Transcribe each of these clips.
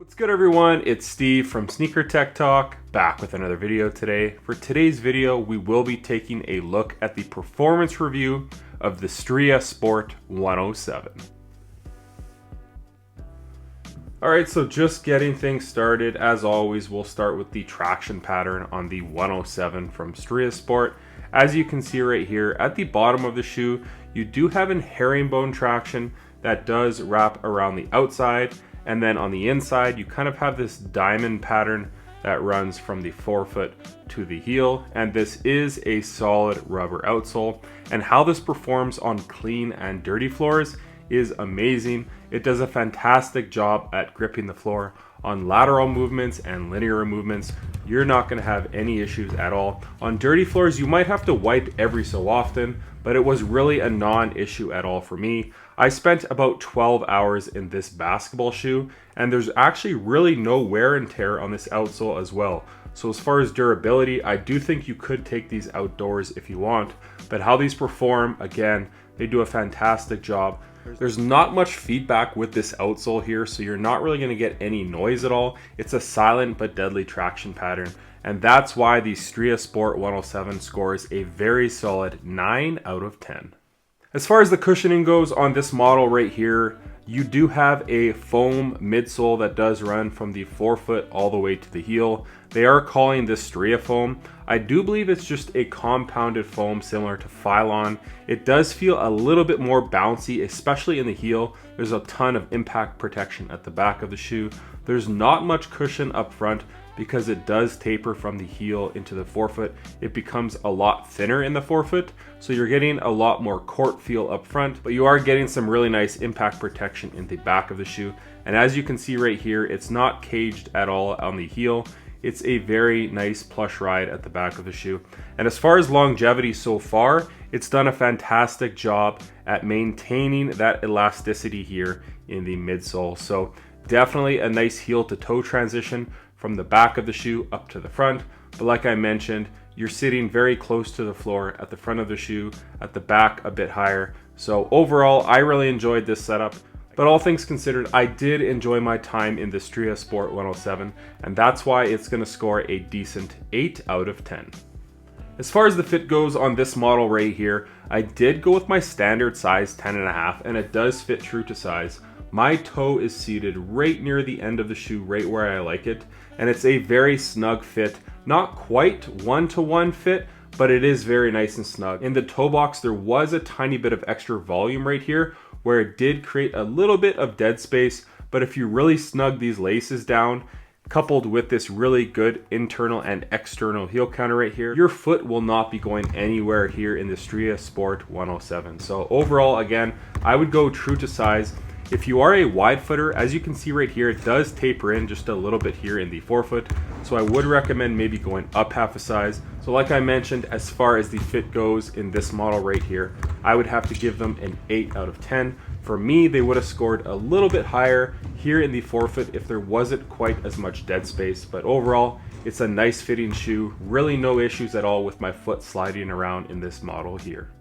What's good everyone, it's Steve from SnkrTechTalk, back with another video today. For today's video, we will be taking a look at the performance review of the Stria Sport 107. Alright, so just getting things started, as always, we'll start with the traction pattern on the 107 from Stria Sport. As you can see right here, at the bottom of the shoe, you do have an herringbone traction that does wrap around the outside. And then on the inside, you kind of have this diamond pattern that runs from the forefoot to the heel. And this is a solid rubber outsole. And how this performs on clean and dirty floors is amazing. It does a fantastic job at gripping the floor on lateral movements and linear movements. You're not going to have any issues at all. On dirty floors, you might have to wipe every so often, but it was really a non-issue at all for me. I spent about 12 hours in this basketball shoe, and there's actually really no wear and tear on this outsole as well. So as far as durability, I do think you could take these outdoors if you want, but how these perform, again, they do a fantastic job. There's not much feedback with this outsole here, so you're not really going to get any noise at all. It's a silent but deadly traction pattern, and that's why the Stria Sport 107 scores a very solid 9 out of 10. As far as the cushioning goes on this model right here, you do have a foam midsole that does run from the forefoot all the way to the heel. They are calling this Stria foam. I do believe it's just a compounded foam similar to Phylon. It does feel a little bit more bouncy, especially in the heel. There's a ton of impact protection at the back of the shoe. There's not much cushion up front because it does taper from the heel into the forefoot. It becomes a lot thinner in the forefoot, so you're getting a lot more court feel up front, but you are getting some really nice impact protection in the back of the shoe. And as you can see right here, it's not caged at all on the heel. It's a very nice plush ride at the back of the shoe. And as far as longevity so far, it's done a fantastic job at maintaining that elasticity here in the midsole. So definitely a nice heel to toe transition from the back of the shoe up to the front. But like I mentioned, you're sitting very close to the floor at the front of the shoe, at the back a bit higher. So overall, I really enjoyed this setup. But all things considered, I did enjoy my time in the Stria Sport 107, and that's why it's going to score a decent 8 out of 10. As far as the fit goes on this model right here, I did go with my standard size 10.5, and it does fit true to size. My toe is seated right near the end of the shoe, right where I like it, and it's a very snug fit. Not quite one-to-one fit, but it is very nice and snug. In the toe box, there was a tiny bit of extra volume right here, where it did create a little bit of dead space, but if you really snug these laces down, coupled with this really good internal and external heel counter right here, your foot will not be going anywhere here in the Stria Sport 107. So overall, again, I would go true to size. If you are a wide footer, as you can see right here, it does taper in just a little bit here in the forefoot. So I would recommend maybe going up half a size. So like I mentioned, as far as the fit goes in this model right here, I would have to give them an 8 out of 10. For me, they would have scored a little bit higher here in the forefoot if there wasn't quite as much dead space. But overall, it's a nice fitting shoe. Really no issues at all with my foot sliding around in this model here.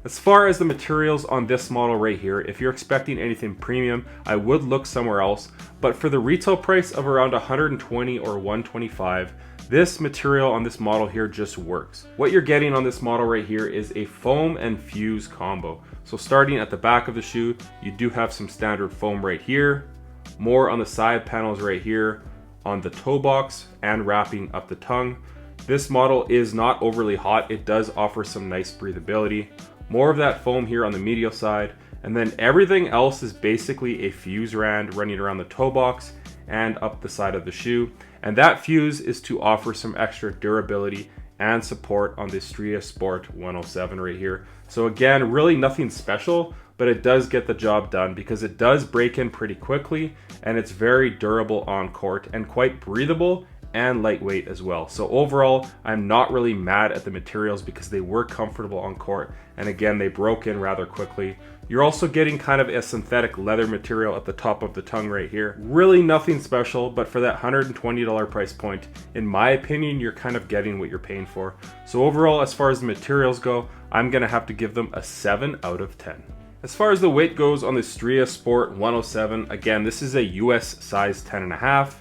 As far as the materials on this model right here, if you're expecting anything premium, I would look somewhere else. But for the retail price of around $120 or $125, this material on this model here just works. What you're getting on this model right here is a foam and fuse combo. So starting at the back of the shoe, you do have some standard foam right here, more on the side panels right here, on the toe box, and wrapping up the tongue. This model is not overly hot. It does offer some nice breathability. More of that foam here on the medial side, and then everything else is basically a fuse rand running around the toe box and up the side of the shoe. And that fuse is to offer some extra durability and support on the Stria Sport 107 right here. So again, really nothing special, but it does get the job done because it does break in pretty quickly, and it's very durable on court and quite breathable and lightweight as well. So overall, I'm not really mad at the materials because they were comfortable on court, and again, they broke in rather quickly. You're also getting kind of a synthetic leather material at the top of the tongue right here. Really nothing special, but for that $120 price point, in my opinion, you're kind of getting what you're paying for. So overall, as far as the materials go, I'm gonna have to give them a 7 out of 10. As far as the weight goes on the Stria Sport 107, again, this is a US size 10.5,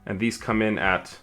and these come in at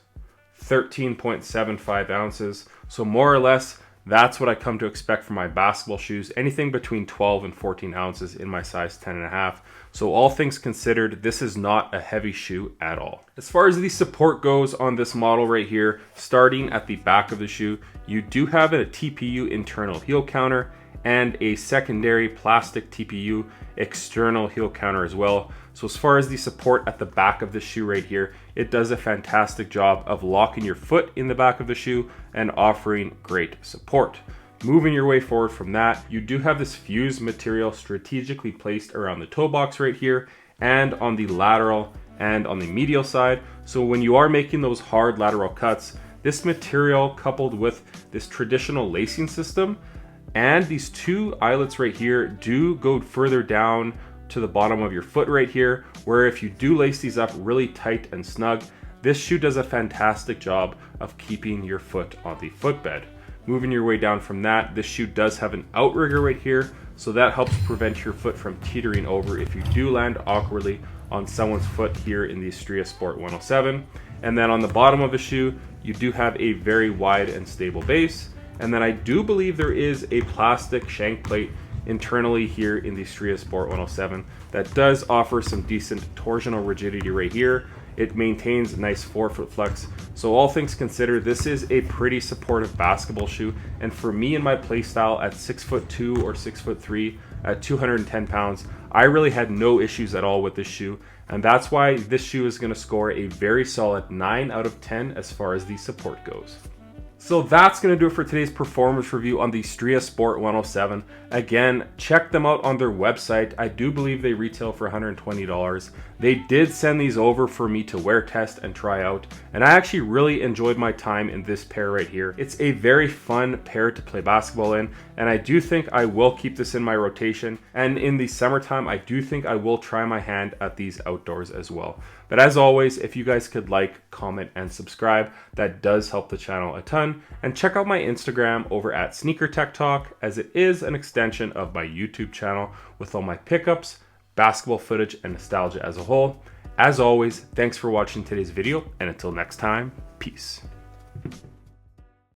13.75 ounces. So more or less, that's what I come to expect from my basketball shoes, anything between 12 and 14 ounces in my size 10.5. So all things considered, this is not a heavy shoe at all. As far as the support goes on this model right here, starting at the back of the shoe, you do have a TPU internal heel counter and a secondary plastic TPU external heel counter as well. So as far as the support at the back of the shoe right here, it does a fantastic job of locking your foot in the back of the shoe and offering great support. Moving your way forward from that, you do have this fused material strategically placed around the toe box right here and on the lateral and on the medial side. So when you are making those hard lateral cuts, this material coupled with this traditional lacing system and these two eyelets right here do go further down to the bottom of your foot right here, where if you do lace these up really tight and snug, this shoe does a fantastic job of keeping your foot on the footbed. Moving your way down from that, this shoe does have an outrigger right here, so that helps prevent your foot from teetering over if you do land awkwardly on someone's foot here in the Stria Sport 107. And then on the bottom of the shoe, you do have a very wide and stable base. And then I do believe there is a plastic shank plate internally here in the Stria Sport 107 that does offer some decent torsional rigidity right here. It maintains a nice forefoot flex. So all things considered, this is a pretty supportive basketball shoe. And for me in my play style at 6'2" or 6'3" at 210 pounds, I really had no issues at all with this shoe. And that's why this shoe is going to score a very solid 9 out of 10 as far as the support goes. So that's going to do it for today's performance review on the Stria Sport 107. Again, check them out on their website. I do believe they retail for $120. They did send these over for me to wear test and try out, and I actually really enjoyed my time in this pair right here. It's a very fun pair to play basketball in, and I do think I will keep this in my rotation. And in the summertime, I do think I will try my hand at these outdoors as well. But as always, if you guys could like, comment, and subscribe, that does help the channel a ton. And check out my Instagram over at SnkrTechTalk, as it is an extension of my YouTube channel with all my pickups, basketball footage, and nostalgia as a whole. As always, thanks for watching today's video, and until next time, peace.